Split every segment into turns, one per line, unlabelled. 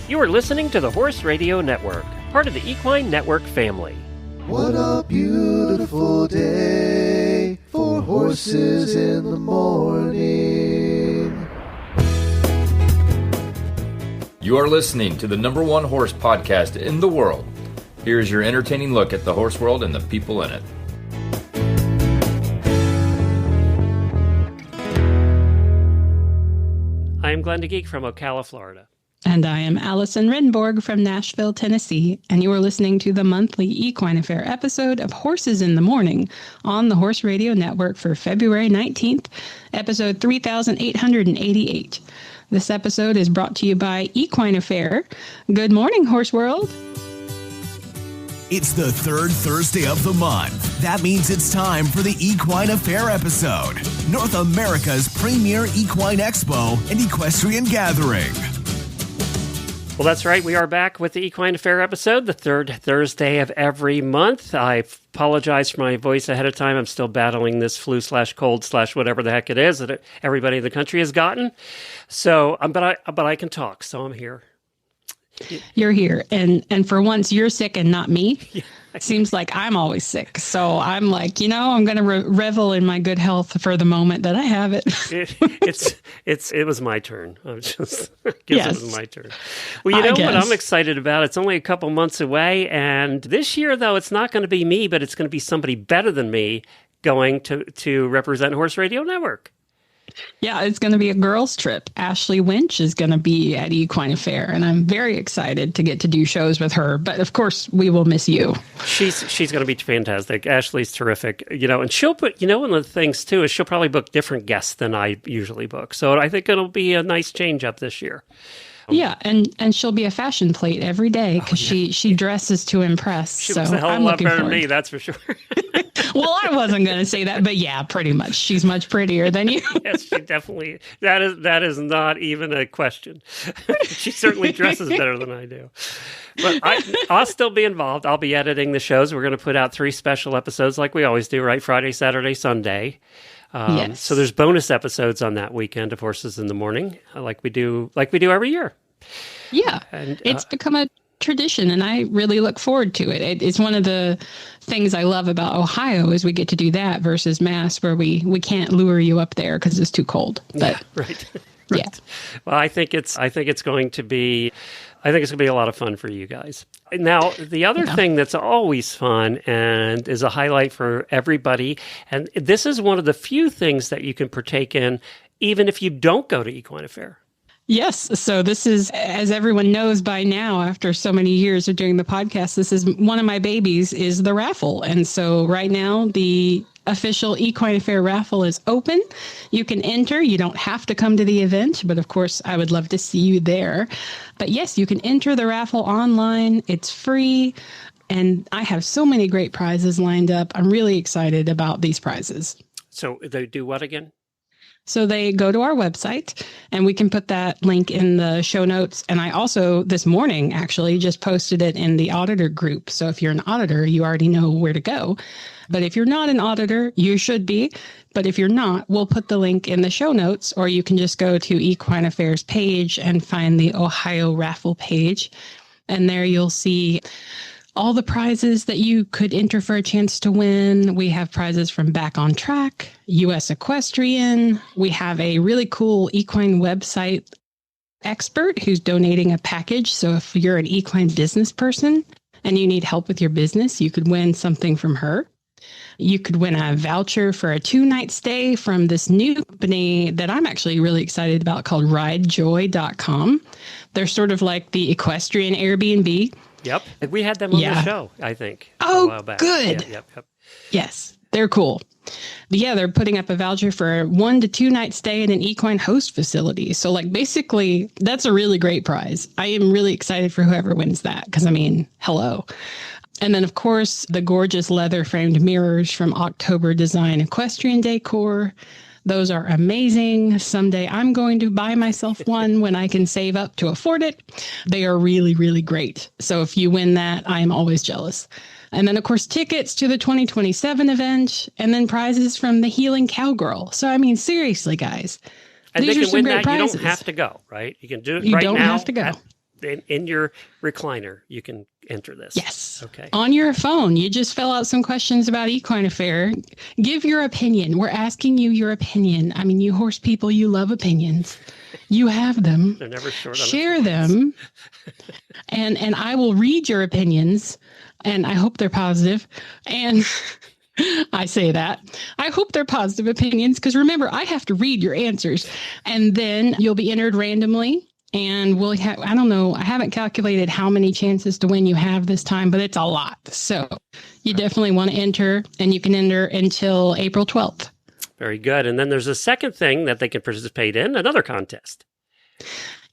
You are listening to the Horse Radio Network, part of the Equine Network family.
What a beautiful day for horses in the morning.
You are listening to the #1 horse podcast in the world. Here is your entertaining look at the horse world and the people in it.
I am Glenn the Geek from Ocala, Florida.
And I am Allison Rehnborg from Nashville, Tennessee, and you are listening to the monthly Equine Affaire episode of Horses in the Morning on the Horse Radio Network for February 19th, episode 3888. This episode is brought to you by Equine Affaire. Good morning, Horse World.
It's the third Thursday of the month. That means it's time for the Equine Affaire episode, North America's premier equine expo and equestrian gathering.
Well, that's right. We are back with the Equine Affaire episode, the third Thursday of every month. I apologize for my voice ahead of time. I'm still battling this flu/cold/whatever the heck it is that everybody in the country has gotten. So, but I can talk, so I'm here.
You're here, and for once you're sick and not me.
Yeah.
Seems like I'm always sick, so I'm like, I'm going to revel in my good health for the moment that I have it.
It was my turn. I was just it was my turn. Well, what I'm excited about? It's only a couple months away, and this year though, it's not going to be me, but it's going to be somebody better than me going to represent Horse Radio Network.
Yeah, it's going to be a girls' trip. Ashley Winch is going to be at Equine Affaire, and I'm very excited to get to do shows with her. But of course, we will miss you.
She's going to be fantastic. Ashley's terrific, and she'll put, one of the things too is she'll probably book different guests than I usually book. So I think it'll be a nice change up this year.
Yeah, and she'll be a fashion plate every day because she dresses to impress.
She was a hell of a lot better than me, that's for sure.
Well, I wasn't going to say that, but yeah, pretty much. She's much prettier than you.
Yes, she definitely. That is not even a question. She certainly dresses better than I do. But I'll still be involved. I'll be editing the shows. We're going to put out 3 special episodes like we always do, right? Friday, Saturday, Sunday.
Yes.
So there's bonus episodes on that weekend of Horses in the Morning, like we do every year.
Yeah, and it's become a tradition, and I really look forward to it. It's one of the things I love about Ohio is we get to do that versus Mass, where we can't lure you up there because it's too cold. But,
yeah, right.
Yeah.
Well, I think it's going to be a lot of fun for you guys. Now, the other thing that's always fun and is a highlight for everybody, and this is one of the few things that you can partake in even if you don't go to Equine Affaire.
Yes. So this is, as everyone knows by now, after so many years of doing the podcast, this is one of my babies is the raffle. And so right now, the official Equine Affaire raffle is open. You can enter. You don't have to come to the event, but of course, I would love to see you there. But yes, you can enter the raffle online. It's free. And I have so many great prizes lined up. I'm really excited about these prizes.
So they do what again?
So they go to our website, and we can put that link in the show notes. And I also, this morning, actually, just posted it in the auditor group. So if you're an auditor, you already know where to go. But if you're not an auditor, you should be. But if you're not, we'll put the link in the show notes, or you can just go to Equine Affairs page and find the Ohio raffle page. And there you'll see all the prizes that you could enter for a chance to win. We have prizes from Back on Track, U.S. Equestrian. We have a really cool equine website expert who's donating a package. So if you're an equine business person and you need help with your business, you could win something from her. You could win a voucher for a 2-night stay from this new company that I'm actually really excited about called ridejoy.com. They're sort of like the equestrian Airbnb.
Yep. We had them on the show, I think.
Oh,
a while back.
Good.
Yeah, yep.
Yes, they're cool. But yeah, they're putting up a voucher for a 1 to 2 night stay in an equine host facility. So basically, that's a really great prize. I am really excited for whoever wins that because, hello. And then, of course, the gorgeous leather framed mirrors from October Design Equestrian Decor. Those are amazing. Someday I'm going to buy myself one when I can save up to afford it. They are really, really great. So if you win that, I'm always jealous. And then, of course, tickets to the 2027 event, and then prizes from the Healing Cowgirl. So, seriously, guys.
And
these
they
are
can
some
win
great
that.
prizes.
You don't have to go, right? You can do it
you
right now.
You don't have to go.
in your recliner, you can enter this.
Yes.
Okay.
On your phone, you just fill out some questions about Equine Affair. Give your opinion. We're asking you your opinion. I mean, you horse people, you love opinions. You have them.
They're never short on
Share them. And I will read your opinions, and I hope they're positive. And I say that. I hope they're positive opinions, because remember, I have to read your answers. And then you'll be entered randomly. And we'll have, I don't know, I haven't calculated how many chances to win you have this time, but it's a lot. So you definitely want to enter, and you can enter until April 12th.
Very good. And then there's a second thing that they can participate in, another contest.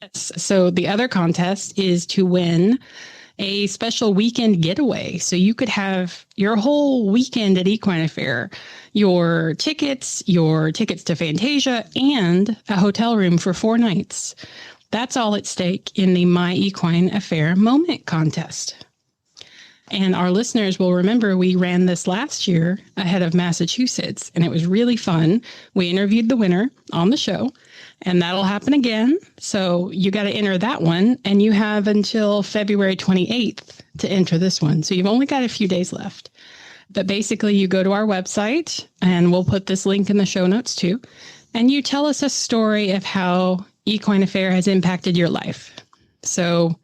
Yes. So the other contest is to win a special weekend getaway. So you could have your whole weekend at Equine Affair, your tickets to Fantasia, and a hotel room for 4 nights. That's all at stake in the My Equine Affair Moment contest. And our listeners will remember we ran this last year ahead of Massachusetts, and it was really fun. We interviewed the winner on the show, and that'll happen again. So you got to enter that one, and you have until February 28th to enter this one. So you've only got a few days left. But basically, you go to our website, and we'll put this link in the show notes too, and you tell us a story of how Equine Affair has impacted your life. So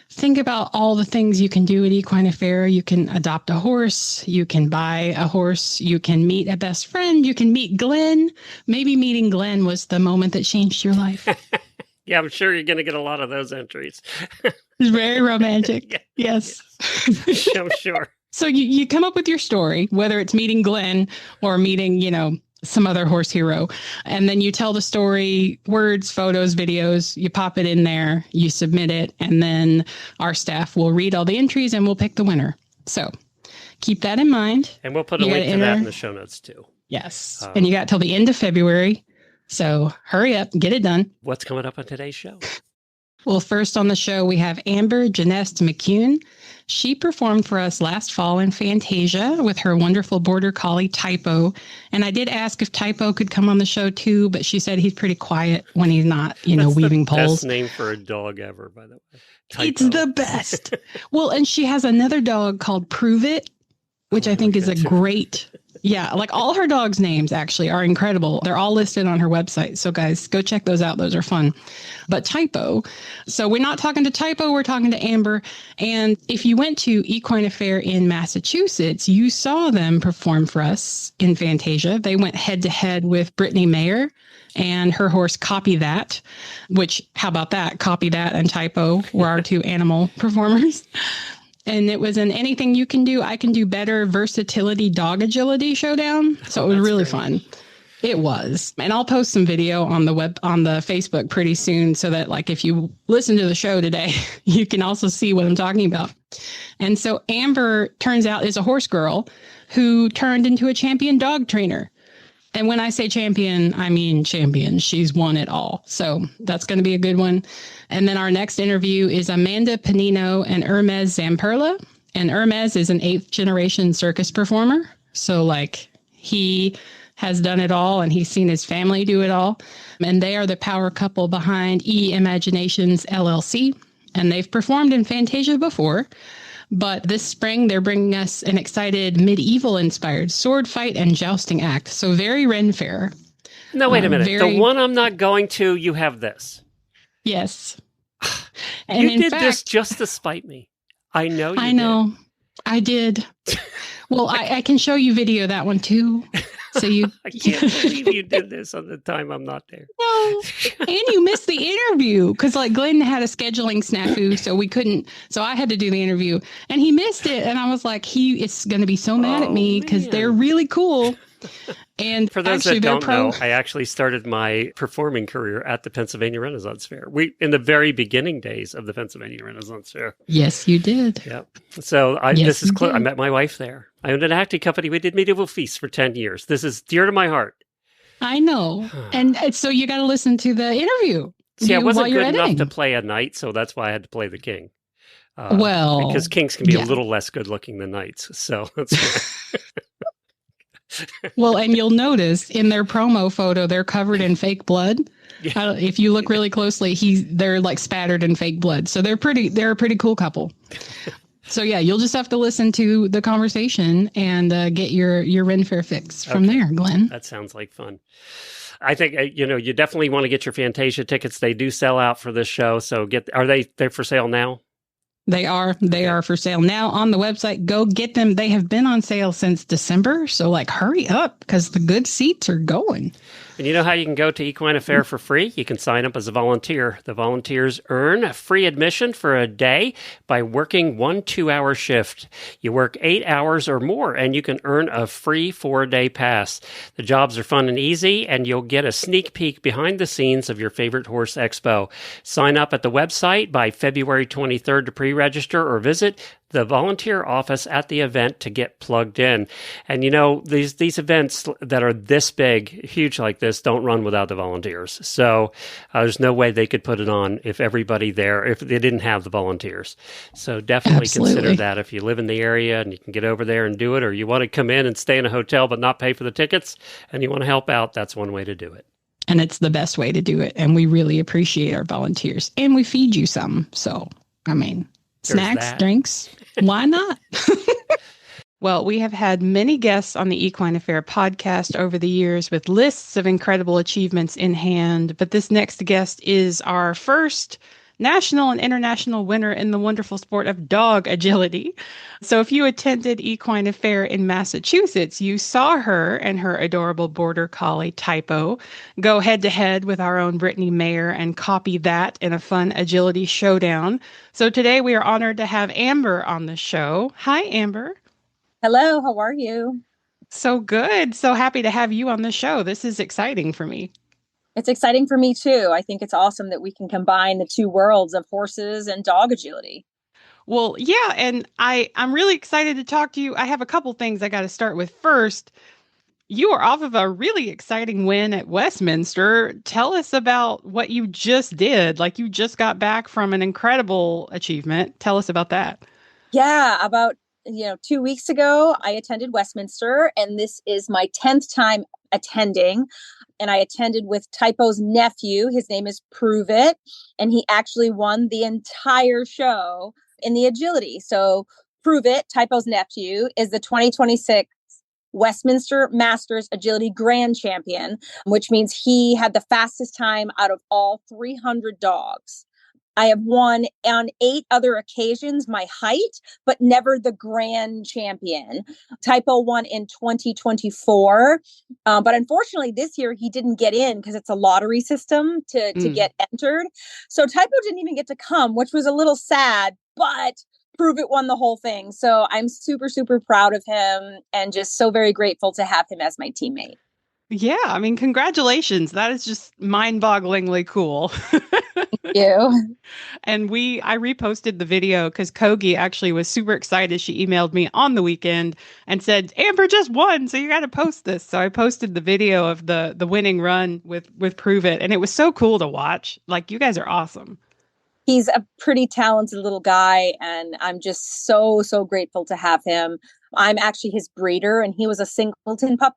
think about all the things you can do at Equine Affair. You can adopt a horse. You can buy a horse. You can meet a best friend. You can meet Glenn. Maybe meeting Glenn was the moment that changed your life.
Yeah, I'm sure you're going to get a lot of those entries.
It's very romantic. Yeah. Yes.
I'm sure.
So you come up with your story, whether it's meeting Glenn or meeting, some other horse hero. And then you tell the story, words, photos, videos, you pop it in there, you submit it, and then our staff will read all the entries and we'll pick the winner. So keep that in mind.
And we'll put a link to that in the show notes too.
Yes. And you got till the end of February. So hurry up, get it done.
What's coming up on today's show?
Well, first on the show, we have Amber Genest McCune. She performed for us last fall in Fantasia with her wonderful border collie, Typo. And I did ask if Typo could come on the show too, but she said he's pretty quiet when he's not, weaving poles.
Best name for a dog ever, by the way. Typo.
It's the best. Well, and she has another dog called Prove It, which I think is a great... Yeah, like all her dogs' names actually are incredible. They're all listed on her website. So guys, go check those out. Those are fun. But Typo. So we're not talking to Typo. We're talking to Amber. And if you went to Equine Affair in Massachusetts, you saw them perform for us in Fantasia. They went head to head with Brittany Mayer and her horse Copy That, which, how about that? Copy That and Typo were our 2 animal performers. And it was an anything you can do, I can do better versatility dog agility showdown. So it was really fun. It was. And I'll post some video on the Facebook pretty soon so that if you listen to the show today, you can also see what I'm talking about. And so Amber turns out is a horse girl who turned into a champion dog trainer. And when I say champion, I mean champion. She's won it all. So that's going to be a good one. And then our next interview is Amanda Pennino and Hermes Zamperla. And Ermes is an 8th generation circus performer. So he has done it all and he's seen his family do it all. And they are the power couple behind Imaginations LLC. And they've performed in Fantasia before. But this spring, they're bringing us an excited medieval-inspired sword fight and jousting act. So very Ren Fair.
No, wait a minute. The one I'm not going to, you have this.
Yes. And
you did this just to spite me. I know you did.
I know. I did. Well, I can show you video of that one too. So
I can't believe you did this on the time I'm not there.
No, and you missed the interview because Glenn had a scheduling snafu, so we couldn't. So I had to do the interview, and he missed it. And I was like, he is going to be so mad at me because they're really cool. And
for those that don't know, I actually started my performing career at the Pennsylvania Renaissance Fair. In the very beginning days of the Pennsylvania Renaissance Fair.
Yes, you did.
Yep. So I met my wife there. I owned an acting company. We did medieval feasts for 10 years. This is dear to my heart.
I know. And so you got to listen to the interview.
See, I wasn't good enough to play a knight, so that's why I had to play the king. Because kings can be a little less good looking than knights. So that's why.
Well, and you'll notice in their promo photo, they're covered in fake blood. If you look really closely, they're like spattered in fake blood. So they're a pretty cool couple. So yeah, you'll just have to listen to the conversation and get your Ren Fair fix from there, Glenn.
That sounds like fun. I think, you definitely want to get your Fantasia tickets. They do sell out for this show. So they're for sale now?
They are for sale now on the website. Go get them. They have been on sale since December. So hurry up because the good seats are going.
And you know how you can go to Equine Affaire for free? You can sign up as a volunteer. The volunteers earn free admission for a day by working 1 2-hour shift. You work 8 hours or more, and you can earn a free 4-day pass. The jobs are fun and easy, and you'll get a sneak peek behind the scenes of your favorite horse expo. Sign up at the website by February 23rd to pre-register or visit the volunteer office at the event to get plugged in. And these events that are this big, huge like this, don't run without the volunteers. So there's no way they could put it on if everybody there, if they didn't have the volunteers. So definitely consider that if you live in the area and you can get over there and do it, or you want to come in and stay in a hotel but not pay for the tickets and you want to help out, that's one way to do it.
And it's the best way to do it. And we really appreciate our volunteers. And we feed you some. So, snacks, drinks, why not? Well, we have had many guests on the Equine Affaire podcast over the years with lists of incredible achievements in hand. But this next guest is our first national and international winner in the wonderful sport of dog agility. So if you attended Equine Affaire in Massachusetts, you saw her and her adorable border collie Typo go head to head with our own Brittany Mayer and copy that in a fun agility showdown. So today we are honored to have Amber on the show. Hi, Amber.
Hello, how are you?
So good. So happy to have you on the show. This is exciting for me.
It's exciting for me too. I think it's awesome that we can combine the two worlds of horses and dog agility.
Well, yeah, and I'm really excited to talk to you. I have a couple things I got to start with. First, you are off of a really exciting win at Westminster. Tell us about what you just did. You just got back from an incredible achievement. Tell us about that.
Yeah, about 2 weeks ago, I attended Westminster, and this is my 10th time attending. And I attended with Typo's nephew. His name is Prove It. And he actually won the entire show in the agility. So Prove It, Typo's nephew, is the 2026 Westminster Masters Agility Grand Champion, which means he had the fastest time out of all 300 dogs. I have won on 8 other occasions my height, but never the grand champion. Typo won in 2024. But unfortunately, this year he didn't get in because it's a lottery system to get entered. So Typo didn't even get to come, which was a little sad, but Prove It won the whole thing. So I'm super, super proud of him and just so very grateful to have him as my teammate.
Yeah, congratulations. That is just mind-bogglingly cool.
Thank you.
And I reposted the video because Kogi actually was super excited. She emailed me on the weekend and said, Amber just won, so you got to post this. So I posted the video of the winning run with Prove It. And it was so cool to watch. You guys are awesome.
He's a pretty talented little guy, and I'm just so, so grateful to have him. I'm actually his breeder, and he was a singleton puppy.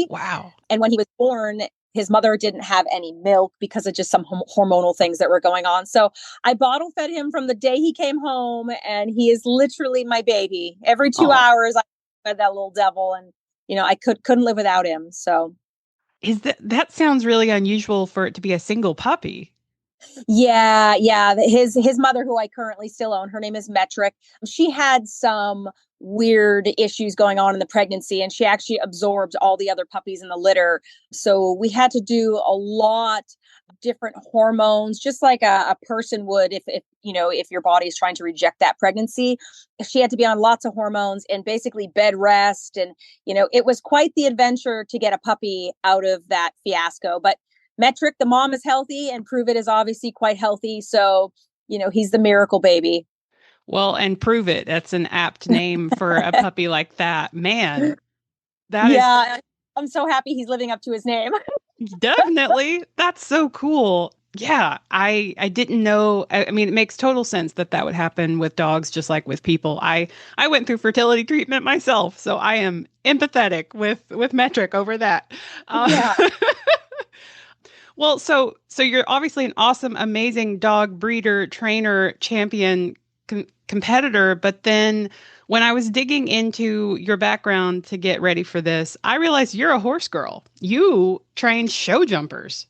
Wow.
And when he was born, his mother didn't have any milk because of just some hormonal things that were going on. So I bottle fed him from the day he came home, and he is literally my baby. Every 2 hours, I fed that little devil, and I couldn't live without him. So
that sounds really unusual for it to be a single puppy.
Yeah. His mother, who I currently still own, her name is Metric. She had some weird issues going on in the pregnancy, and she actually absorbed all the other puppies in the litter. So we had to do a lot of different hormones, just like a person would if your body is trying to reject that pregnancy. She had to be on lots of hormones and basically bed rest. And, it was quite the adventure to get a puppy out of that fiasco. But Metric, the mom, is healthy, and Prove It is obviously quite healthy. So, he's the miracle baby.
Well, and Prove It, that's an apt name for a puppy like that. Man,
I'm so happy he's living up to his name.
Definitely. That's so cool. Yeah, I didn't know. It makes total sense that would happen with dogs, just like with people. I went through fertility treatment myself, so I am empathetic with Metric over that.
Yeah.
Well, so you're obviously an awesome, amazing dog breeder, trainer, champion, competitor. But then when I was digging into your background to get ready for this, I realized you're a horse girl. You train show jumpers.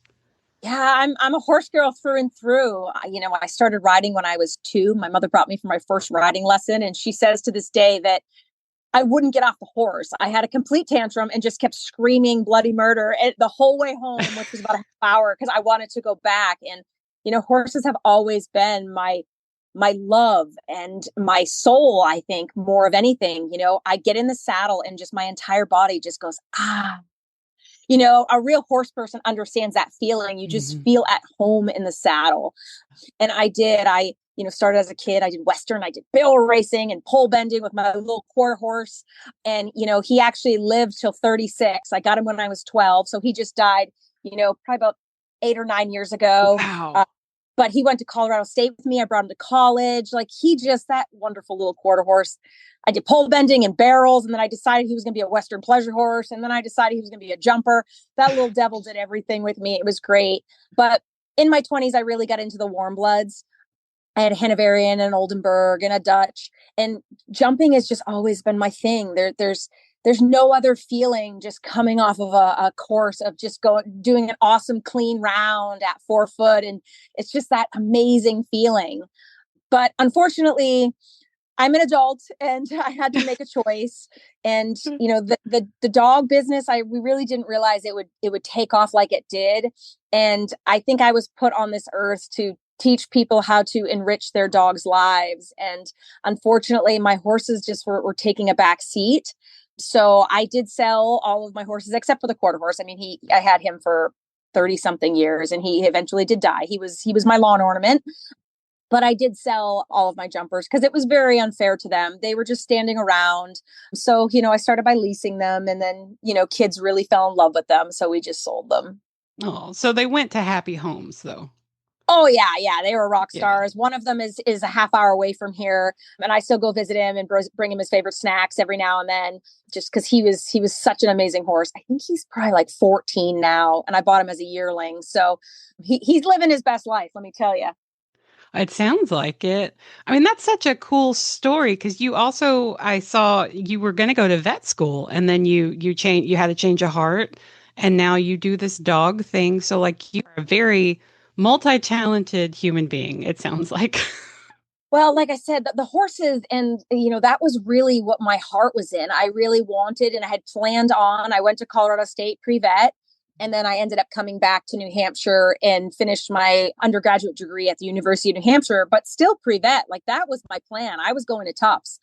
Yeah, I'm a horse girl through and through. I started riding when I was 2. My mother brought me for my first riding lesson, and she says to this day that I wouldn't get off the horse. I had a complete tantrum and just kept screaming bloody murder the whole way home, which was about a half hour, because I wanted to go back. And horses have always been my love and my soul. I think more of anything. I get in the saddle and just my entire body just goes ah. A real horse person understands that feeling. You just feel at home in the saddle. And I started as a kid. I did Western, I did barrel racing and pole bending with my little quarter horse. And, he actually lived till 36. I got him when I was 12. So he just died, probably about 8 or 9 years ago.
Wow.
But he went to Colorado State with me. I brought him to college. Like that wonderful little quarter horse. I did pole bending and barrels. And then I decided he was going to be a Western pleasure horse. And then I decided he was going to be a jumper. That little devil did everything with me. It was great. But in my 20s, I really got into the warm bloods. I had a Hanoverian, an Oldenburg, and a Dutch. And jumping has just always been my thing. There's no other feeling just coming off of a course of just doing an awesome clean round at 4 foot. And it's just that amazing feeling. But unfortunately, I'm an adult and I had to make a choice. And, the dog business, we really didn't realize it would take off like it did. And I think I was put on this earth to teach people how to enrich their dogs' lives. And unfortunately, my horses just were taking a back seat. So I did sell all of my horses except for the quarter horse. I mean, I had him for 30 something years and he eventually did die. He was my lawn ornament. But I did sell all of my jumpers because it was very unfair to them. They were just standing around. So, I started by leasing them, and then, kids really fell in love with them. So we just sold them.
Oh, so they went to happy homes though.
Oh yeah. Yeah. They were rock stars. Yeah. One of them is a half hour away from here. And I still go visit him and bring him his favorite snacks every now and then, just because he was such an amazing horse. I think he's probably like 14 now. And I bought him as a yearling. So he's living his best life. Let me tell you.
It sounds like it. I mean, that's such a cool story because you also, I saw you were going to go to vet school and then you had a change of heart and now you do this dog thing. So like you're a very multi-talented human being, it sounds like.
Well, like I said, the horses and, that was really what my heart was in. I really wanted and I had planned on. I went to Colorado State pre-vet. And then I ended up coming back to New Hampshire and finished my undergraduate degree at the University of New Hampshire, but still pre-vet. Like that was my plan. I was going to Tufts.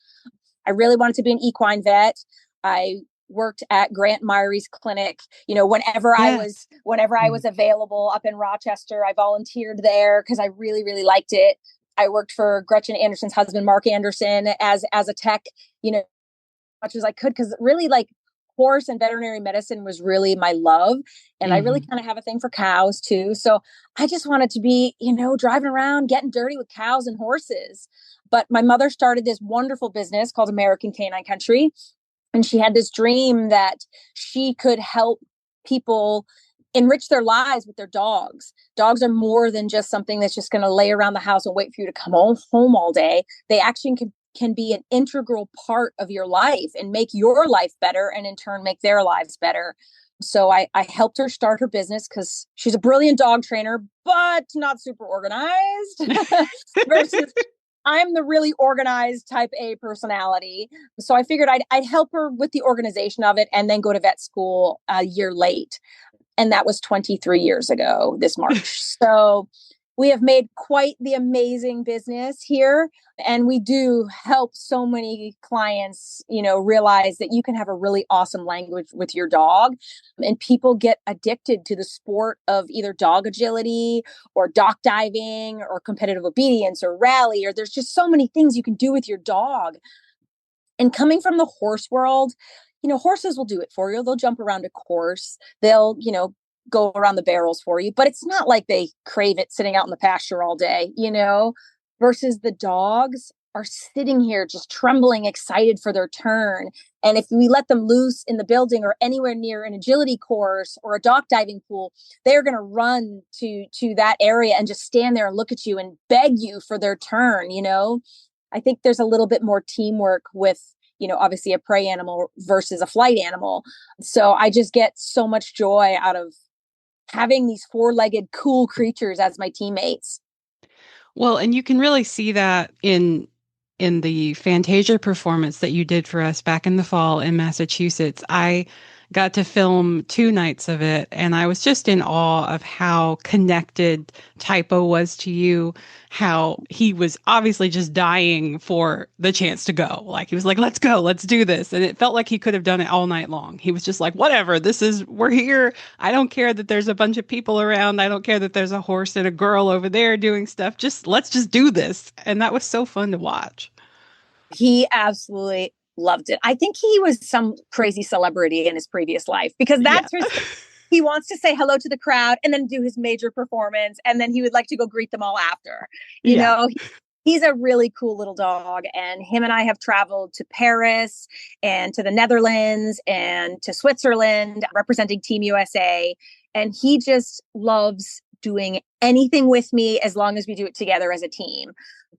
I really wanted to be an equine vet. I worked at Grant Myrie's clinic, whenever I was available up in Rochester. I volunteered there because I really, really liked it. I worked for Gretchen Anderson's husband, Mark Anderson, as a tech, much as I could, because really horse and veterinary medicine was really my love. And I really kind of have a thing for cows too. So I just wanted to be, driving around, getting dirty with cows and horses. But my mother started this wonderful business called American Canine Country. And she had this dream that she could help people enrich their lives with their dogs. Dogs are more than just something that's just going to lay around the house and wait for you to come home all day. They actually can be an integral part of your life and make your life better and in turn make their lives better. So I helped her start her business because she's a brilliant dog trainer, but not super organized versus I'm the really organized type A personality. So I figured I'd help her with the organization of it and then go to vet school a year late. And that was 23 years ago this March. So we have made quite the amazing business here. And we do help so many clients, realize that you can have a really awesome language with your dog. And people get addicted to the sport of either dog agility or dock diving or competitive obedience or rally, or there's just so many things you can do with your dog. And coming from the horse world, horses will do it for you. They'll jump around a course. They'll, go around the barrels for you, but it's not like they crave it sitting out in the pasture all day, versus the dogs. are sitting here just trembling, excited for their turn. And if we let them loose in the building or anywhere near an agility course or a dock diving pool, they're going to run to that area and just stand there and look at you and beg you for their turn. I think there's a little bit more teamwork with, obviously a prey animal versus a flight animal. So I just get so much joy out of having these four-legged cool creatures as my teammates.
Well, and you can really see that in the Fantasia performance that you did for us back in the fall in Massachusetts. I got to film 2 nights of it, and I was just in awe of how connected Typo was to you, how he was obviously just dying for the chance to go. Like, he was like, let's go, let's do this. And it felt like he could have done it all night long. He was just like, whatever, we're here. I don't care that there's a bunch of people around. I don't care that there's a horse and a girl over there doing stuff. Let's just do this. And that was so fun to watch.
He absolutely loved it. I think he was some crazy celebrity in his previous life, because he wants to say hello to the crowd and then do his major performance. And then he would like to go greet them all after, you know. He's a really cool little dog, and him and I have traveled to Paris and to the Netherlands and to Switzerland representing Team USA. And he just loves doing anything with me as long as we do it together as a team.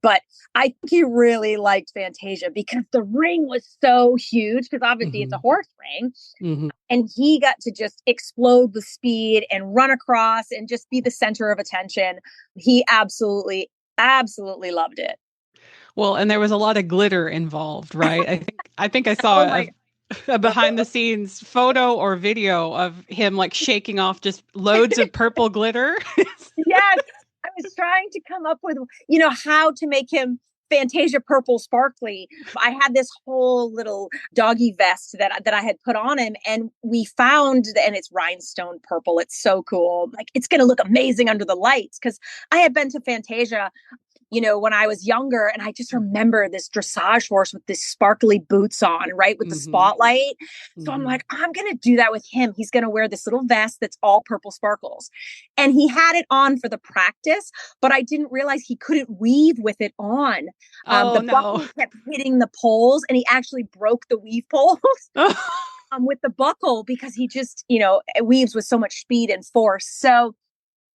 But I think he really liked Fantasia because the ring was so huge, because obviously it's a horse ring. And he got to just explode with speed and run across and just be the center of attention. He absolutely loved it.
Well, and there was a lot of glitter involved, right? I think I saw a behind the scenes photo or video of him like shaking off just loads of purple glitter.
Yes. I was trying to come up with, how to make him Fantasia purple sparkly. I had this whole little doggy vest that I had put on him, and we found, and it's rhinestone purple. It's so cool. Like, it's going to look amazing under the lights, because I had been to Fantasia, when I was younger, and I just remember this dressage horse with this sparkly boots on, right, with the spotlight. So I'm like, I'm going to do that with him. He's going to wear this little vest that's all purple sparkles. And he had it on for the practice, but I didn't realize he couldn't weave with it on. Buckle kept hitting the poles, and he actually broke the weave poles. With the buckle, because he just, weaves with so much speed and force. So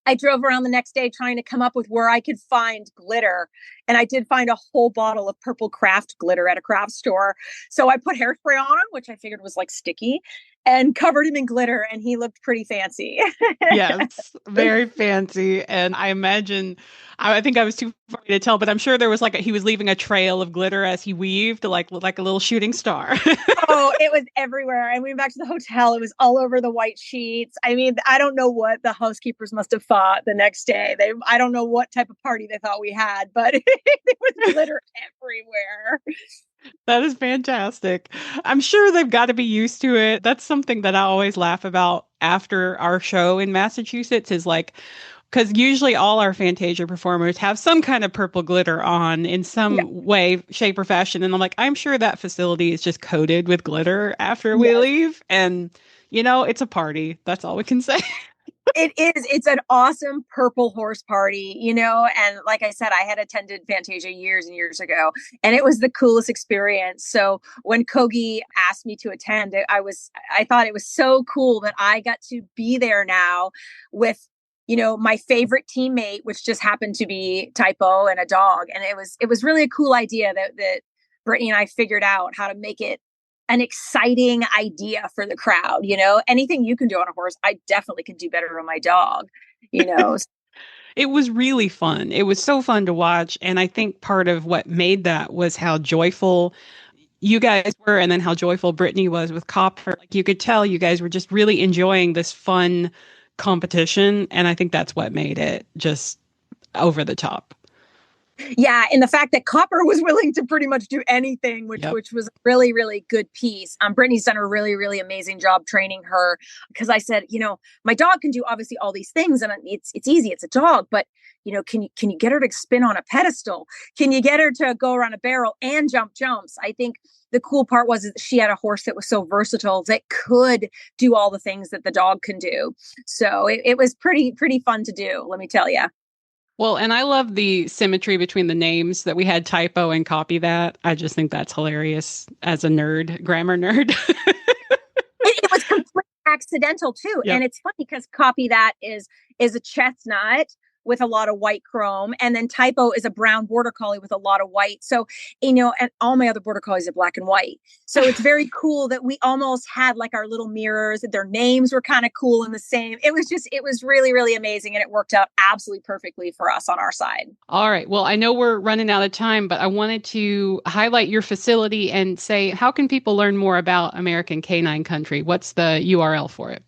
I drove around the next day trying to come up with where I could find glitter. And I did find a whole bottle of purple craft glitter at a craft store. So I put hairspray on him, which I figured was like sticky, and covered him in glitter, and he looked pretty fancy.
Yes, very fancy. And I imagine, I think I was too far to tell, but I'm sure there was he was leaving a trail of glitter as he weaved, like a little shooting star.
Oh, it was everywhere. And we went back to the hotel. It was all over the white sheets. I mean, I don't know what the housekeepers must have thought the next day. I don't know what type of party they thought we had, but there was glitter everywhere.
That is fantastic. I'm sure they've got to be used to it. That's something that I always laugh about after our show in Massachusetts, is because usually all our Fantasia performers have some kind of purple glitter on in some way, shape, or fashion. And I'm like, I'm sure that facility is just coated with glitter after we leave. And, it's a party. That's all we can say.
It is. It's an awesome purple horse party, and like I said, I had attended Fantasia years and years ago, and it was the coolest experience. So when Kogi asked me to attend, I thought it was so cool that I got to be there now with, my favorite teammate, which just happened to be Typo and a dog. And it was really a cool idea that Brittany and I figured out how to make it an exciting idea for the crowd. Anything you can do on a horse, I definitely can do better on my dog,
It was really fun. It was so fun to watch. And I think part of what made that was how joyful you guys were, and then how joyful Brittany was with Copper. Like, you could tell you guys were just really enjoying this fun competition. And I think that's what made it just over the top.
Yeah, and the fact that Copper was willing to pretty much do anything, which was a really, really good piece. Brittany's done a really, really amazing job training her, because I said, my dog can do obviously all these things, and it's easy. It's a dog, but can you get her to spin on a pedestal? Can you get her to go around a barrel and jump jumps? I think the cool part was that she had a horse that was so versatile that could do all the things that the dog can do. So it was pretty fun to do, let me tell you.
Well, and I love the symmetry between the names that we had typo and copy that. I just think that's hilarious as a nerd, grammar nerd.
It was completely accidental too.
Yep.
And it's funny because copy that is a chestnut with a lot of white chrome, and then typo is a brown border collie with a lot of white. So, and all my other border collies are black and white. So it's very cool that we almost had like our little mirrors, that their names were kind of cool and the same. It was really, really amazing. And it worked out absolutely perfectly for us on our side.
All right. Well, I know we're running out of time, but I wanted to highlight your facility and say, how can people learn more about American Canine Country? What's the URL for it?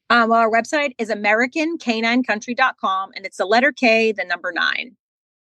Well, our website is AmericanCanineCountry.com, and it's the letter K, the number 9.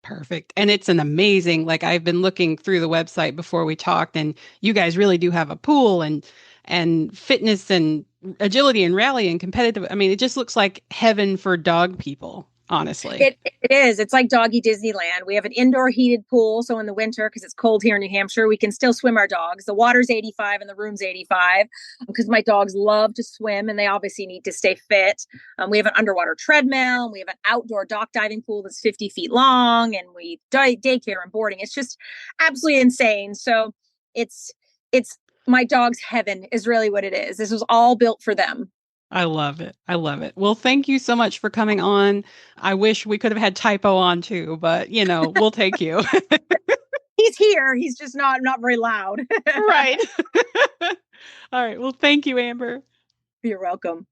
Perfect. And it's an amazing, like I've been looking through the website before we talked, and you guys really do have a pool and fitness and agility and rally and competitive. I mean, it just looks like heaven for dog people. Honestly,
it is. It's like doggy Disneyland. We have an indoor heated pool. So in the winter, because it's cold here in New Hampshire, we can still swim our dogs. The water's 85 and the room's 85 because my dogs love to swim and they obviously need to stay fit. We have an underwater treadmill. And we have an outdoor dock diving pool that's 50 feet long, and we daycare and boarding. It's just absolutely insane. So it's my dog's heaven is really what it is. This was all built for them.
I love it. I love it. Well, thank you so much for coming on. I wish we could have had typo on too, but we'll take you.
He's here. He's just not very loud.
Right. All right. Well, thank you, Amber.
You're welcome.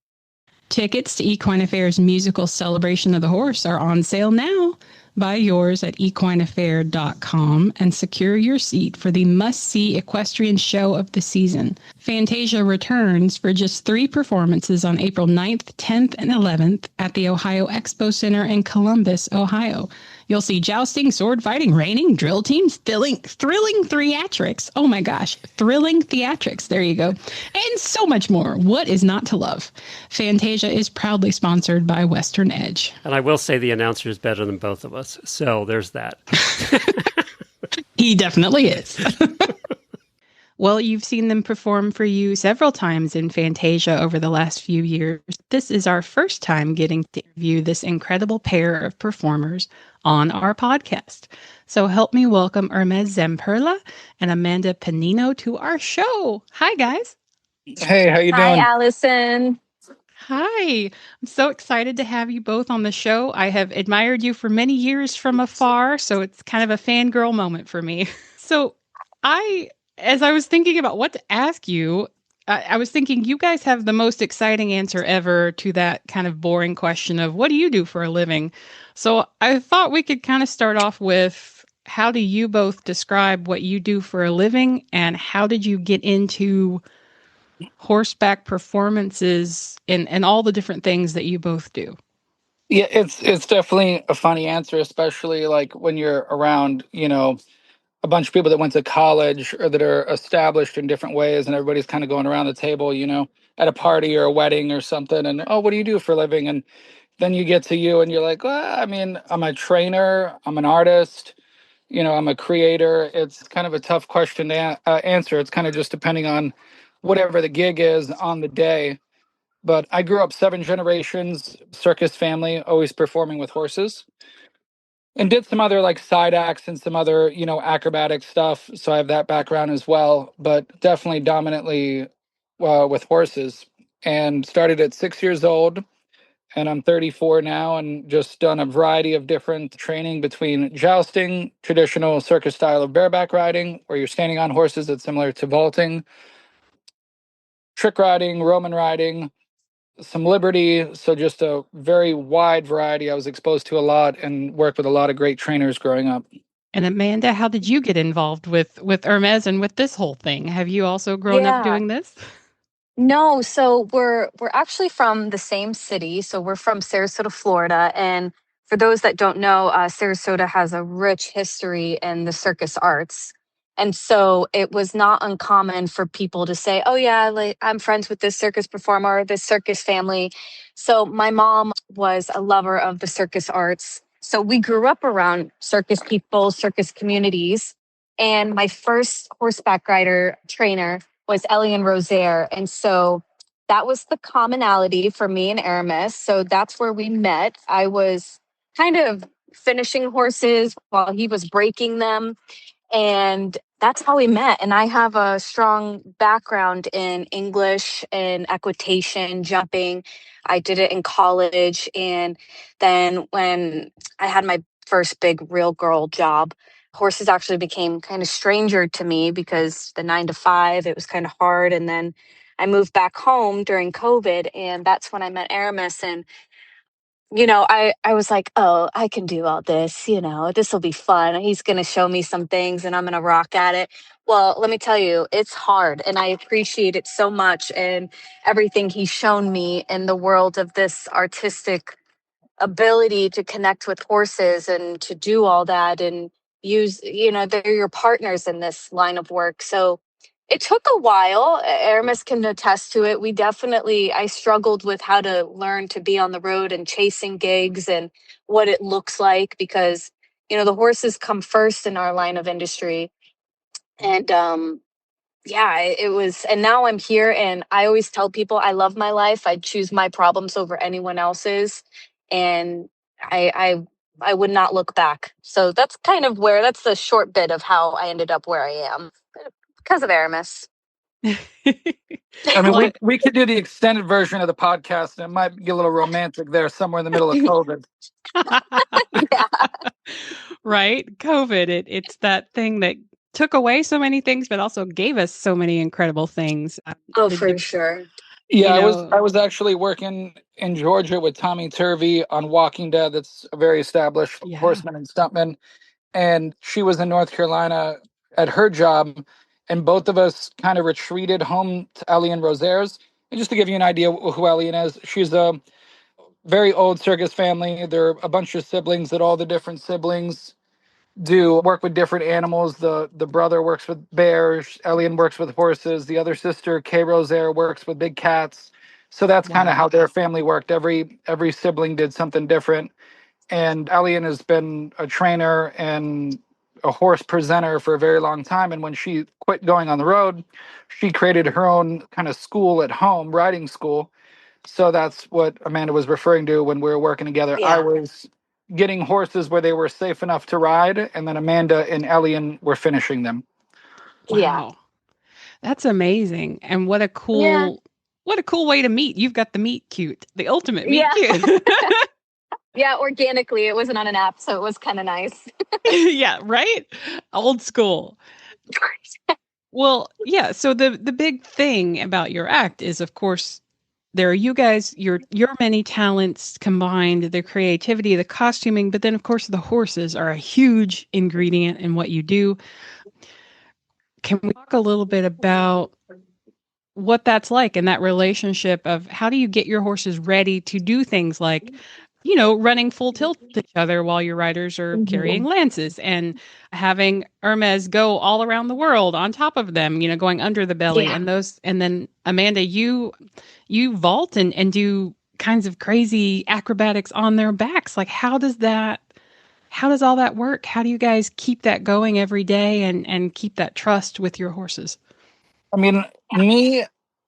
Tickets to Equine Affaire's musical celebration of the horse are on sale now. Buy yours at equineaffaire.com and secure your seat for the must-see equestrian show of the season. Fantasia returns for just 3 performances on April 9th, 10th, and 11th at the Ohio Expo Center in Columbus, Ohio. You'll see jousting, sword fighting, reining, drill teams, thrilling theatrics. Oh my gosh, thrilling theatrics. There you go. And so much more. What is not to love? Fantasia is proudly sponsored by Western Edge.
And I will say the announcer is better than both of us. So there's that.
He definitely is. Well, you've seen them perform for you several times in Fantasia over the last few years. This is our first time getting to interview this incredible pair of performers on our podcast. So help me welcome Hermes Zamperla and Amanda Pennino to our show. Hi, guys.
Hey, how you doing?
Hi, Allison.
Hi. I'm so excited to have you both on the show. I have admired you for many years from afar, so it's kind of a fangirl moment for me. So as I was thinking about what to ask you, I was thinking you guys have the most exciting answer ever to that kind of boring question of what do you do for a living? So I thought we could kind of start off with, how do you both describe what you do for a living, and how did you get into horseback performances and all the different things that you both do?
Yeah, it's definitely a funny answer, especially like when you're around, a bunch of people that went to college or that are established in different ways, and everybody's kind of going around the table, at a party or a wedding or something, and what do you do for a living? And then you get to you and you're like, well, I mean, I'm a trainer, I'm an artist, I'm a creator. It's kind of a tough question to answer. It's kind of just depending on whatever the gig is on the day. But I grew up 7 generations, circus family, always performing with horses. And did some other like side acts and some other, acrobatic stuff. So I have that background as well, but definitely dominantly with horses. And started at 6 years old, and I'm 34 now, and just done a variety of different training between jousting, traditional circus style of bareback riding, where you're standing on horses that's similar to vaulting, trick riding, Roman riding, some liberty. So just a very wide variety. I was exposed to a lot and worked with a lot of great trainers growing up.
And Amanda, how did you get involved with Hermes and with this whole thing? Have you also grown up doing this?
No, so we're actually from the same city. So we're from Sarasota, Florida. And for those that don't know, Sarasota has a rich history in the circus arts. And so it was not uncommon for people to say, oh, yeah, like, I'm friends with this circus performer, this circus family. So my mom was a lover of the circus arts. So we grew up around circus people, circus communities. And my first horseback rider trainer was Elian Rosaire. And so that was the commonality for me and Ermes. So that's where we met. I was kind of finishing horses while he was breaking them. And that's how we met. And I have a strong background in English and equitation, jumping. I did it in college. And then when I had my first big real girl job, horses actually became kind of stranger to me because the 9 to 5, it was kind of hard. And then I moved back home during COVID, and that's when I met Ermes. And I was like, oh, I can do all this, this will be fun. He's going to show me some things and I'm going to rock at it. Well, let me tell you, it's hard and I appreciate it so much. And everything he's shown me in the world of this artistic ability to connect with horses and to do all that and use, they're your partners in this line of work. So it took a while. Ermes can attest to it. I struggled with how to learn to be on the road and chasing gigs and what it looks like because, the horses come first in our line of industry. And it was, and now I'm here and I always tell people I love my life. I choose my problems over anyone else's. And I would not look back. So that's that's the short bit of how I ended up where I am because of Ermes.
I mean, we could do the extended version of the podcast, and it might get a little romantic there somewhere in the middle of COVID.
Yeah.
Right? COVID, it's that thing that took away so many things, but also gave us so many incredible things.
Oh, for sure.
Yeah, I was actually working in Georgia with Tommy Turvey on Walking Dead. That's a very established horseman and stuntman. And she was in North Carolina at her job. And both of us kind of retreated home to Alien Rosaire's. And just to give you an idea who Alien is, she's a very old circus family. There are a bunch of siblings that all the different siblings do work with different animals. The brother works with bears. Alien works with horses. The other sister, Kay Rosaire, works with big cats. So that's kind of how their family worked. Every sibling did something different. And Alien has been a trainer and a horse presenter for a very long time. And when she quit going on the road, she created her own kind of school at home, riding school. So that's what Amanda was referring to when we were working together. Yeah. I was getting horses where they were safe enough to ride, and then Amanda and Alien were finishing them.
Wow. Yeah. That's amazing. And what a cool way to meet. You've got the meet cute, the ultimate meet cute.
Yeah, organically. It wasn't on an app, so it was kind of nice.
Yeah, right? Old school. Well, yeah, so the big thing about your act is, of course, there are you guys, your many talents combined, the creativity, the costuming, but then, of course, the horses are a huge ingredient in what you do. Can we talk a little bit about what that's like and that relationship of how do you get your horses ready to do things like running full tilt to each other while your riders are carrying lances and having Hermes go all around the world on top of them, going under the belly and those. And then Amanda, you vault and do kinds of crazy acrobatics on their backs. Like, how does all that work? How do you guys keep that going every day and keep that trust with your horses?
I mean,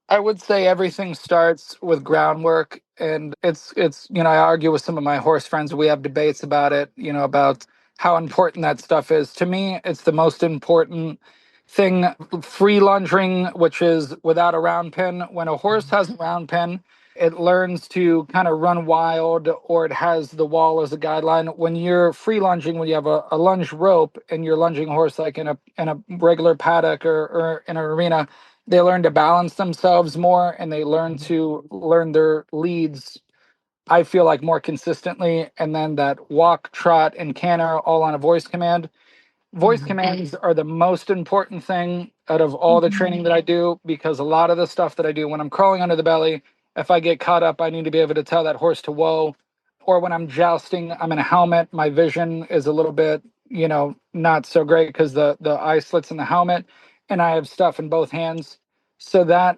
I would say everything starts with groundwork, and it's I argue with some of my horse friends. We have debates about it, about how important that stuff is. To me, it's the most important thing. Free lunging, which is without a round pin. When a horse has a round pin, it learns to kind of run wild, or it has the wall as a guideline. When you're free lunging, when you have a lunge rope and you're lunging a horse like in a regular paddock or in an arena, they learn to balance themselves more and they learn their leads, I feel like, more consistently. And then that walk, trot, and canter all on a voice command. Voice commands are the most important thing out of all the training that I do, because a lot of the stuff that I do when I'm crawling under the belly, if I get caught up, I need to be able to tell that horse to whoa. Or when I'm jousting, I'm in a helmet, my vision is a little bit, not so great because the eye slits in the helmet and I have stuff in both hands. So that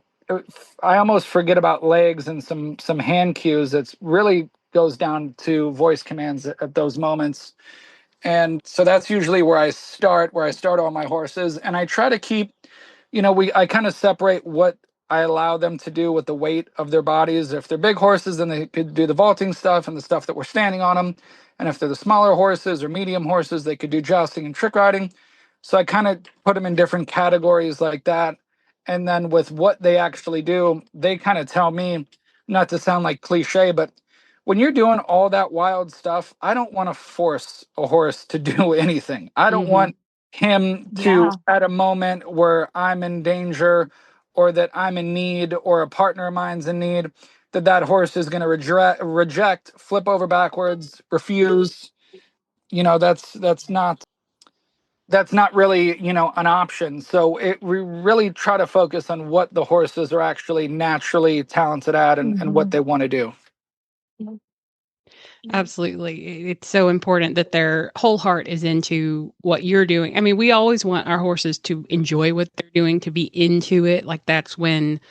I almost forget about legs and some hand cues. It really goes down to voice commands at those moments. And so that's usually where I start all my horses. And I try to keep, I kind of separate what I allow them to do with the weight of their bodies. If they're big horses, then they could do the vaulting stuff and the stuff that we're standing on them. And if they're the smaller horses or medium horses, they could do jousting and trick riding. So I kind of put them in different categories like that. And then with what they actually do, they kind of tell me, not to sound like cliche, but when you're doing all that wild stuff, I don't want to force a horse to do anything. I don't want him to, at a moment where I'm in danger or that I'm in need or a partner of mine's in need, that horse is going to reject, flip over backwards, refuse. That's not really, an option. So we really try to focus on what the horses are actually naturally talented at and what they want to do.
Absolutely. It's so important that their whole heart is into what you're doing. I mean, we always want our horses to enjoy what they're doing, to be into it. Like that's when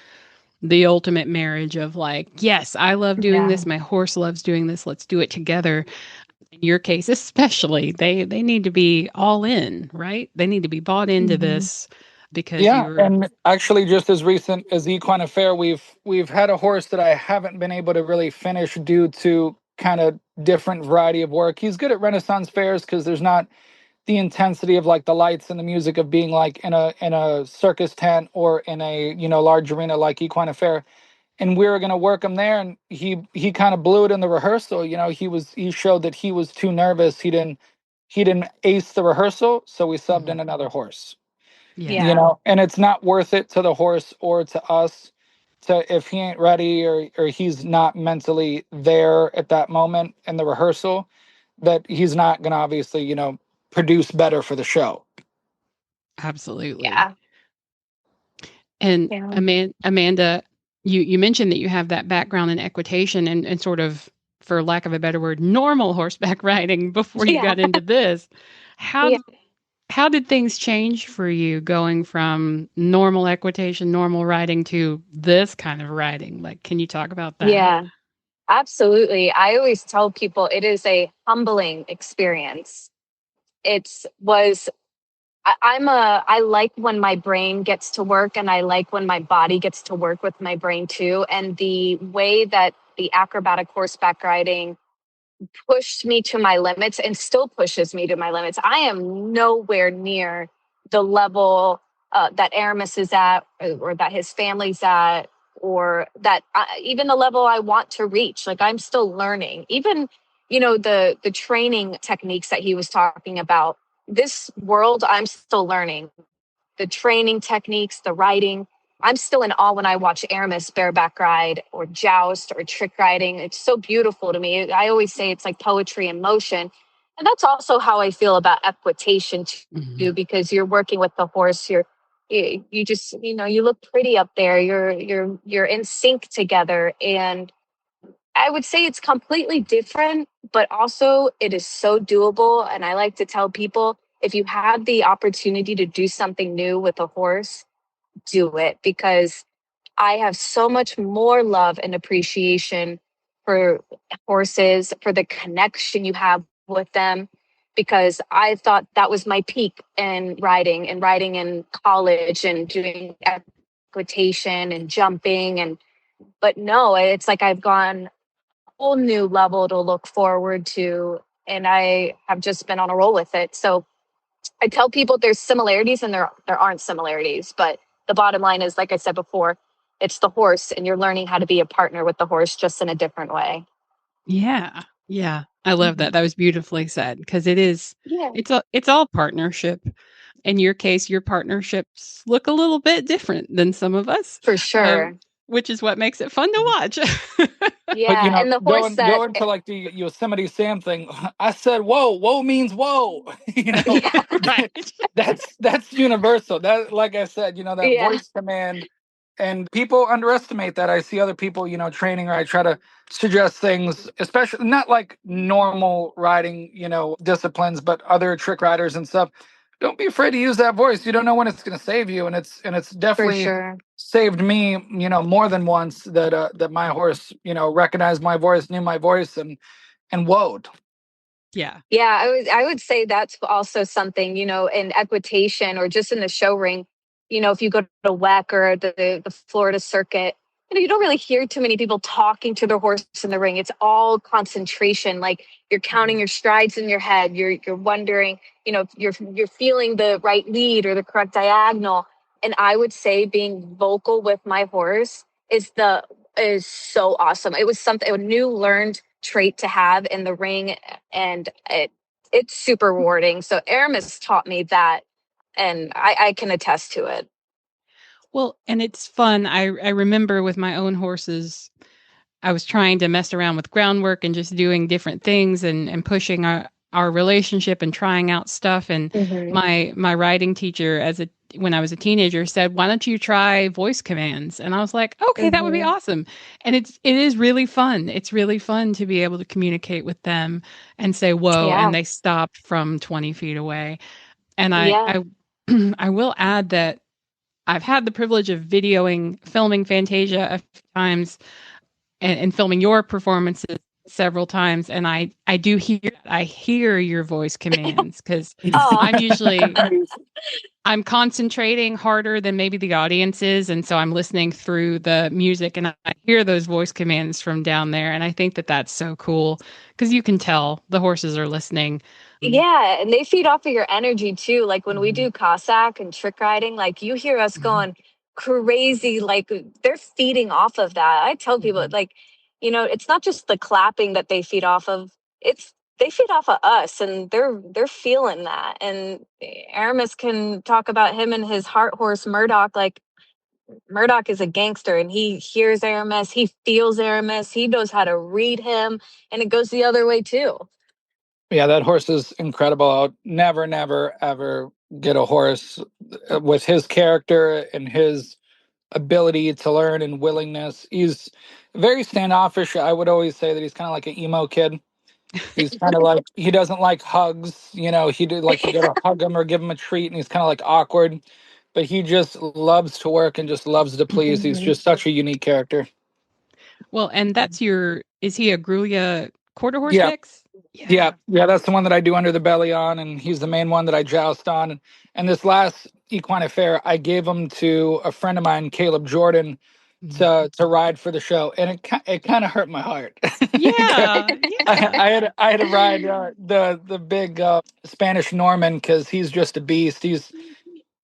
the ultimate marriage of like, yes, I love doing this. My horse loves doing this. Let's do it together. In your case, especially, they need to be all in, right? They need to be bought into this because
and actually just as recent as Equine Affair, we've had a horse that I haven't been able to really finish due to kind of different variety of work. He's good at Renaissance fairs because there's not the intensity of like the lights and the music of being like in a circus tent or in a large arena like Equine Affair. And we were going to work him there, and he kind of blew it in the rehearsal. He showed that he was too nervous. He didn't ace the rehearsal, so we subbed in another horse. And it's not worth it to the horse or to us if he ain't ready or he's not mentally there at that moment in the rehearsal, that he's not going to obviously, produce better for the show.
Absolutely. Yeah. And Amanda, you mentioned that you have that background in equitation and sort of, for lack of a better word, normal horseback riding before you got into this. How did things change for you going from normal equitation, normal riding to this kind of riding? Like, can you talk about that?
Yeah, absolutely. I always tell people it is a humbling experience. I like when my brain gets to work, and I like when my body gets to work with my brain too. And the way that the acrobatic horseback riding pushed me to my limits and still pushes me to my limits. I am nowhere near the level that Ermes is at, or that his family's at, or that even the level I want to reach. Like, I'm still learning. Even, the training techniques that he was talking about. This world, I'm still learning. The training techniques, the riding. I'm still in awe when I watch Ermes bareback ride or joust or trick riding. It's so beautiful to me. I always say it's like poetry in motion. And that's also how I feel about equitation too, because you're working with the horse. You just, you look pretty up there. You're in sync together. And I would say it's completely different, but also it is so doable. And I like to tell people, if you have the opportunity to do something new with a horse, do it, because I have so much more love and appreciation for horses, for the connection you have with them, because I thought that was my peak in riding in college and doing equitation and jumping. But no, it's like I've gone a whole new level to look forward to, and I have just been on a roll with it. So I tell people there's similarities and there aren't similarities, but the bottom line is, like I said before, it's the horse, and you're learning how to be a partner with the horse just in a different way.
Yeah. Yeah. I love that. That was beautifully said, because it's all partnership. In your case, your partnerships look a little bit different than some of us.
For sure.
Which is what makes it fun to watch.
Yeah,
but,
and the horse
going to like the Yosemite Sam thing, I said, whoa means whoa.
Right.
That's universal. That, like I said, that voice command, and people underestimate that. I see other people, training, or I try to suggest things, especially not like normal riding, disciplines, but other trick riders and stuff. Don't be afraid to use that voice. You don't know when it's going to save you, and it's definitely saved me, more than once. That my horse, recognized my voice, knew my voice, and whoa'd.
Yeah.
Yeah, I would say that's also something, in equitation or just in the show ring. if you go to WEC or the Florida circuit, you don't really hear too many people talking to their horse in the ring. It's all concentration. Like you're counting your strides in your head. You're wondering, you're feeling the right lead or the correct diagonal. And I would say being vocal with my horse is so awesome. It was a new learned trait to have in the ring, and it's super rewarding. So Ermes taught me that, and I can attest to it.
Well, and it's fun. I remember with my own horses, I was trying to mess around with groundwork and just doing different things and pushing our relationship and trying out stuff. And my riding teacher when I was a teenager said, "Why don't you try voice commands?" And I was like, "Okay, that would be awesome." And it is really fun. It's really fun to be able to communicate with them and say, "Whoa," and they stop from 20 feet away. And I will add that I've had the privilege of filming Fantasia a few times and filming your performances several times. And I hear your voice commands because I'm concentrating harder than maybe the audience is. And so I'm listening through the music and I hear those voice commands from down there. And I think that that's so cool because you can tell the horses are listening.
Yeah, and they feed off of your energy too. Like when we do Cossack and trick riding, like you hear us going crazy, like they're feeding off of that. I tell people like, it's not just the clapping that they feed off of. They feed off of us and they're feeling that. And Aramis can talk about him and his heart horse Murdoch. Like Murdoch is a gangster and he hears Aramis, he feels Aramis, he knows how to read him, and it goes the other way too.
Yeah, that horse is incredible. I'll never, ever get a horse with his character and his ability to learn and willingness. He's very standoffish. I would always say that he's kind of like an emo kid. He's kind of like, he doesn't like hugs. He did like you gotta hug him or give him a treat, and he's kind of like awkward. But he just loves to work and just loves to please. He's just such a unique character.
Well, and is he a Grulia quarter horse mix?
Yeah, that's the one that I do under the belly on, and he's the main one that I joust on. And this last Equine Affaire, I gave him to a friend of mine, Caleb Jordan, to ride for the show, and it kind of hurt my heart.
Yeah,
I had to ride the big Spanish Norman because he's just a beast. He's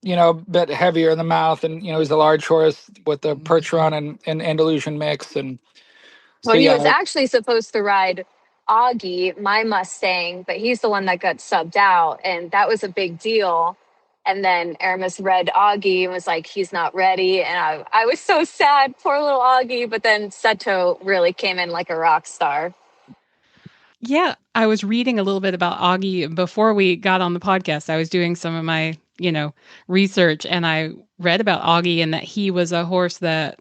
a bit heavier in the mouth, and he's a large horse with the Percheron and Andalusian mix, and.
Well, he was actually supposed to ride Augie, my Mustang, but he's the one that got subbed out, and that was a big deal. And then Ermes read Augie and was like, he's not ready. And I was so sad, poor little Augie. But then Seto really came in like a rock star.
Yeah, I was reading a little bit about Augie before we got on the podcast. I was doing some of my, research, and I read about Augie and that he was a horse that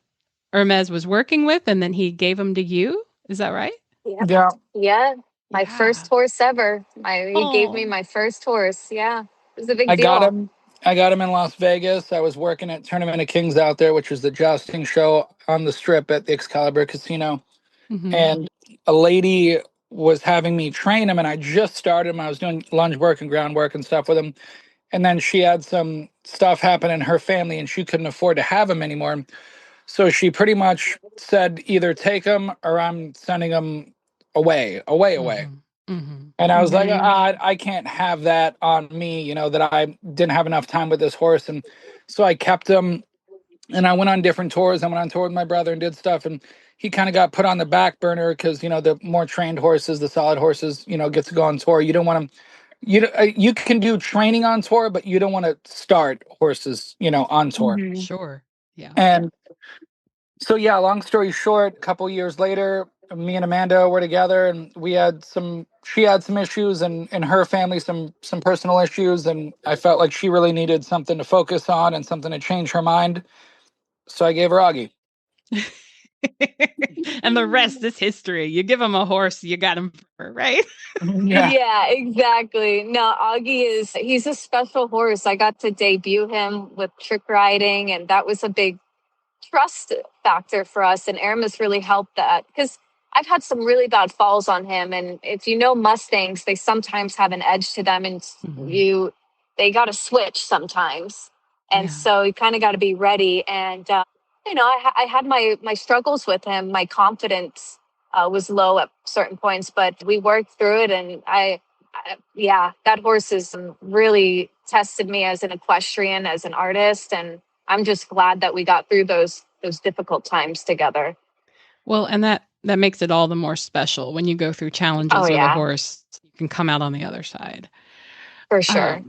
Hermes was working with, and then he gave him to you. Is that right?
Yeah. My first horse ever. He gave me my first horse. Yeah, it was a big deal.
I got him in Las Vegas. I was working at Tournament of Kings out there, which was the jousting show on the strip at the Excalibur Casino. And a lady was having me train him, and I just started him. I was doing lunge work and groundwork and stuff with him. And then she had some stuff happen in her family, and she couldn't afford to have him anymore. So she pretty much said, either take him or I'm sending him away. And I was like, I can't have that on me, that I didn't have enough time with this horse. And so I kept him, and I went on different tours. I went on tour with my brother and did stuff. And he kind of got put on the back burner because, the more trained horses, the solid horses, get to go on tour. You don't want them. You can do training on tour, but you don't want to start horses, on tour.
Sure. Yeah.
And so, long story short, a couple years later, me and Amanda were together, and she had some issues, and in her family, some personal issues. And I felt like she really needed something to focus on and something to change her mind. So I gave her Augie.
And the rest is history. You give him a horse, you got him, right?
Yeah, exactly. No, Augie he's a special horse. I got to debut him with trick riding, and that was a big trust factor for us. And Ermes really helped that because I've had some really bad falls on him. And if Mustangs, they sometimes have an edge to them, and they got to switch sometimes. And so you kind of got to be ready. And, I had my struggles with him. My confidence was low at certain points, but we worked through it. And that horse has really tested me as an equestrian, as an artist. And I'm just glad that we got through those difficult times together.
Well, and that makes it all the more special when you go through challenges with a horse. You can come out on the other side.
For sure.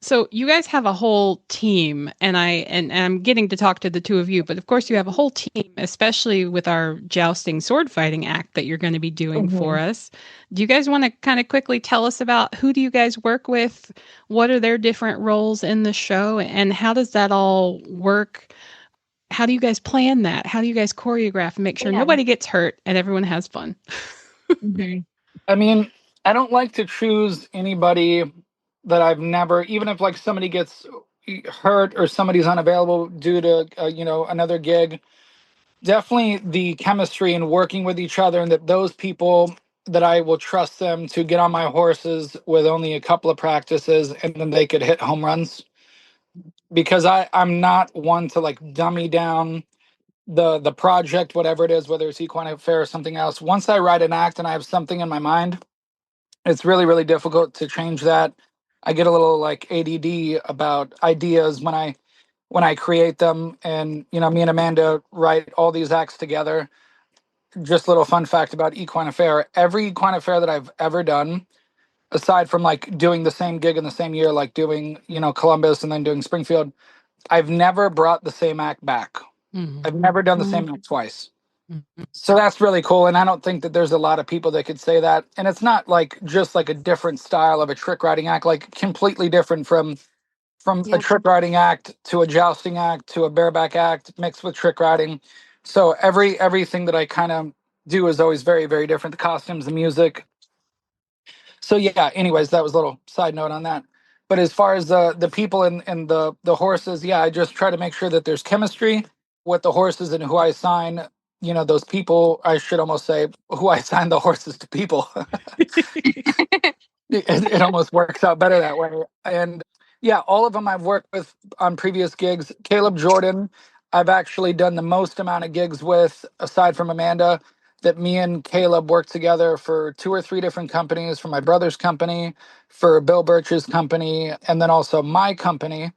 So you guys have a whole team, and I'm getting to talk to the two of you, but of course you have a whole team, especially with our jousting sword fighting act that you're going to be doing for us. Do you guys want to kind of quickly tell us about who do you guys work with? What are their different roles in the show, and how does that all work? How do you guys plan that? How do you guys choreograph and make sure nobody gets hurt and everyone has fun?
I mean, I don't like to choose anybody that I've never, even if like somebody gets hurt or somebody's unavailable due to, another gig. Definitely the chemistry and working with each other, and that those people that I will trust them to get on my horses with only a couple of practices and then they could hit home runs. Because I'm not one to like dummy down the project, whatever it is, whether it's Equine Affaire or something else. Once I write an act and I have something in my mind, it's really, really difficult to change that. I get a little like ADD about ideas when I create them. And, me and Amanda write all these acts together. Just a little fun fact about Equine Affaire. Every Equine Affaire that I've ever done, aside from like doing the same gig in the same year, like doing, Columbus and then doing Springfield, I've never brought the same act back. I've never done the same act twice. So that's really cool. And I don't think that there's a lot of people that could say that. And it's not like just like a different style of a trick riding act, like completely different from a trick riding act to a jousting act to a bareback act mixed with trick riding. So everything that I kind of do is always very, very different. The costumes, the music. So yeah, anyways, that was a little side note on that. But as far as the people and the horses, I just try to make sure that there's chemistry with the horses and who I assign, those people. I should almost say who I assign the horses to people. It almost works out better that way. And all of them I've worked with on previous gigs. Caleb Jordan, I've actually done the most amount of gigs with, aside from Amanda, that me and Caleb worked together for 2 or 3 different companies, for my brother's company, for Bill Birch's company, and then also my company.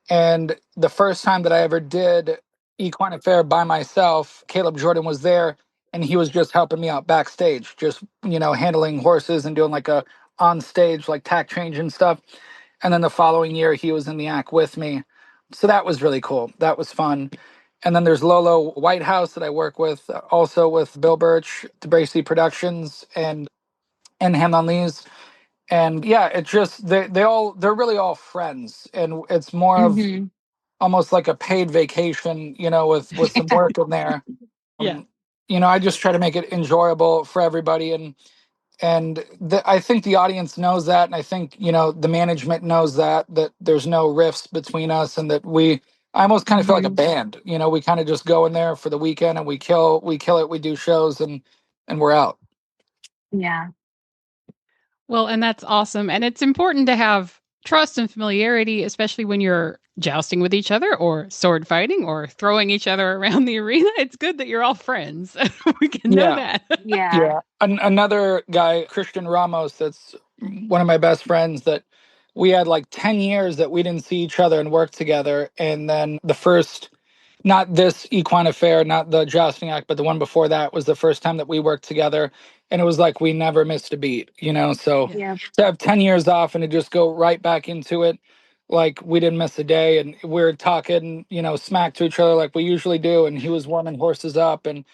And the first time that I ever did Equine Affaire by myself, Caleb Jordan was there, and he was just helping me out backstage, just, handling horses and doing like a on stage, like tack change and stuff. And then the following year, he was in the act with me. So that was really cool. That was fun. And then there's Lolo Whitehouse that I work with, also with Bill Birch, DeBracy Productions, and Hand on Lee's. And it just they're really all friends, and it's more of almost like a paid vacation, with some work in there. I just try to make it enjoyable for everybody, and I think the audience knows that, and I think the management knows that there's no rifts between us, and that I almost kind of feel like a band. We kind of just go in there for the weekend and we kill it. We do shows and we're out.
Yeah.
Well, and that's awesome. And it's important to have trust and familiarity, especially when you're jousting with each other or sword fighting or throwing each other around the arena. It's good that you're all friends. We can know that.
Yeah.
Another guy, Christian Ramos, that's one of my best friends, that we had like 10 years that we didn't see each other and work together. And then the first, not this Equine Affaire, not the jousting act, but the one before that was the first time that we worked together. And it was like we never missed a beat, So to have 10 years off and to just go right back into it, like we didn't miss a day. And we were talking, smack to each other like we usually do. And he was warming horses up. And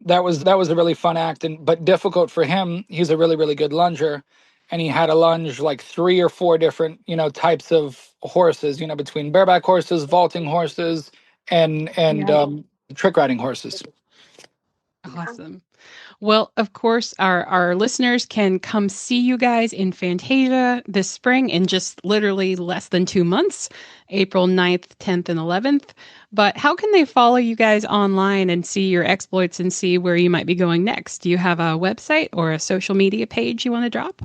that was a really fun act, but difficult for him. He's a really, really good lunger. And he had to lunge like 3 or 4 different, types of horses, between bareback horses, vaulting horses, and trick riding horses.
Awesome. Well, of course, our listeners can come see you guys in Fantasia this spring in just literally less than 2 months, April 9th, 10th, and 11th. But how can they follow you guys online and see your exploits and see where you might be going next? Do you have a website or a social media page you want to drop?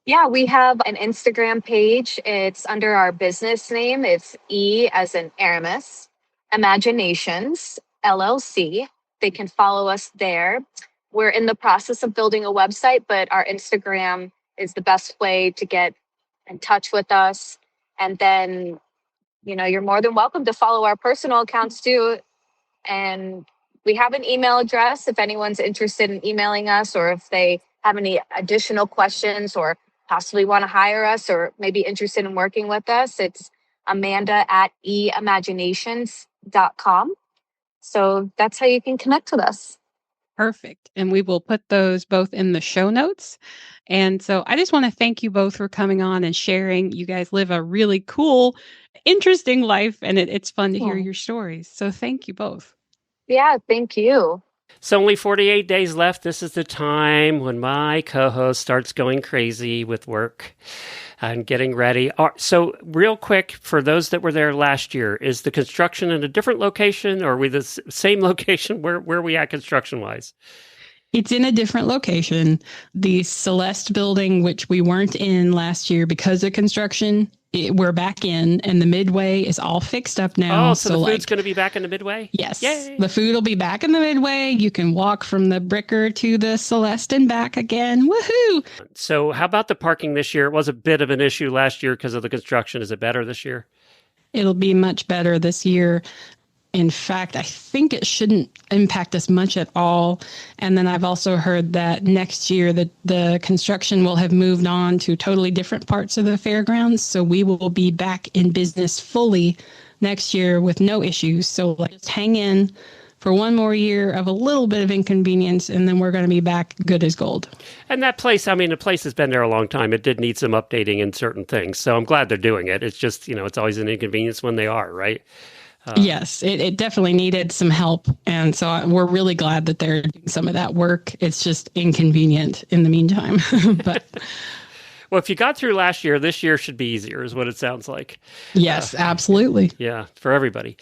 Yeah, we have an Instagram page. It's under our business name. It's E as in Ermes Imaginations LLC. They can follow us there. We're in the process of building a website, but our Instagram is the best way to get in touch with us. And then, you're more than welcome to follow our personal accounts too. And we have an email address if anyone's interested in emailing us, or if they have any additional questions or possibly want to hire us or maybe interested in working with us. It's amanda@eimaginations.com. So that's how you can connect with us.
Perfect. And we will put those both in the show notes. And so I just want to thank you both for coming on and sharing. You guys live a really cool, interesting life, and it's fun to hear your stories. So thank you both.
Yeah, thank you.
So only 48 days left. This is the time when my co-host starts going crazy with work and getting ready. So real quick, for those that were there last year, is the construction in a different location, or are we the same location? Where are we at construction-wise?
It's in a different location. The Celeste building, which we weren't in last year because of construction, we're back in, and the Midway is all fixed up now.
Oh, so the food's going to be back in the Midway?
Yes.
Yay.
The food will be back in the Midway. You can walk from the Bricker to the Celeste and back again. Woohoo!
So how about the parking this year? It was a bit of an issue last year because of the construction. Is it better this year?
It'll be much better this year. In fact, I think it shouldn't impact us much at all. And then I've also heard that next year the construction will have moved on to totally different parts of the fairgrounds. So we will be back in business fully next year with no issues. So let's hang in for one more year of a little bit of inconvenience, and then we're going to be back good as gold.
And that place, the place has been there a long time. It did need some updating in certain things. So I'm glad they're doing it. It's just, it's always an inconvenience when they are, right?
Yes, it definitely needed some help. And so we're really glad that they're doing some of that work. It's just inconvenient in the meantime. But
well, if you got through last year, this year should be easier, is what it sounds like.
Yes, absolutely.
Yeah, for everybody.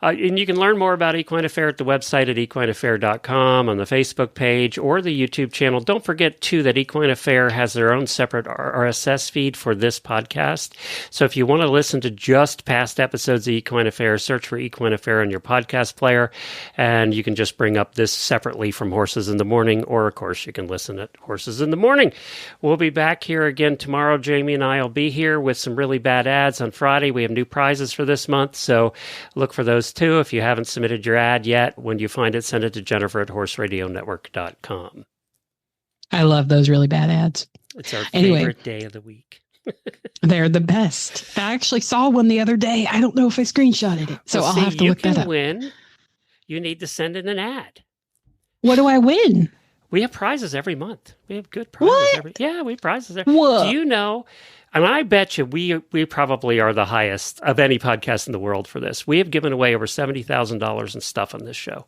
And you can learn more about Equine Affaire at the website at equineaffaire.com, on the Facebook page, or the YouTube channel. Don't forget, too, that Equine Affaire has their own separate RSS feed for this podcast. So if you want to listen to just past episodes of Equine Affaire, search for Equine Affaire on your podcast player, and you can just bring up this separately from Horses in the Morning, or, of course, you can listen at Horses in the Morning. We'll be back here again tomorrow. Jamie and I will be here with some really bad ads on Friday. We have new prizes for this month, so look for those too. If you haven't submitted your ad yet, when you find it, send it to Jennifer at horseradionetwork.com.
I love those really bad ads.
It's our favorite day of the week.
They're the best. I actually saw one the other day. I don't know if I screenshotted it, so I'll have to look that up.
Win. You need to send in an ad.
What do I win?
We have prizes every month. We have good prizes.
What?
We have prizes.
Whoa.
Do you know? And I bet you we probably are the highest of any podcast in the world for this. We have given away over $70,000 in stuff on this show.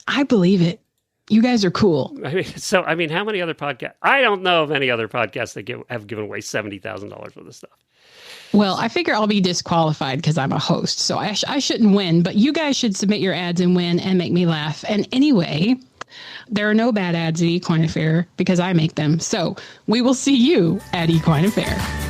I believe it. You guys are cool.
How many other podcasts? I don't know of any other podcasts that have given away $70,000 worth of stuff.
Well, I figure I'll be disqualified because I'm a host, so I shouldn't win. But you guys should submit your ads and win and make me laugh. And anyway, there are no bad ads at Equine Affaire because I make them. So we will see you at Equine Affaire.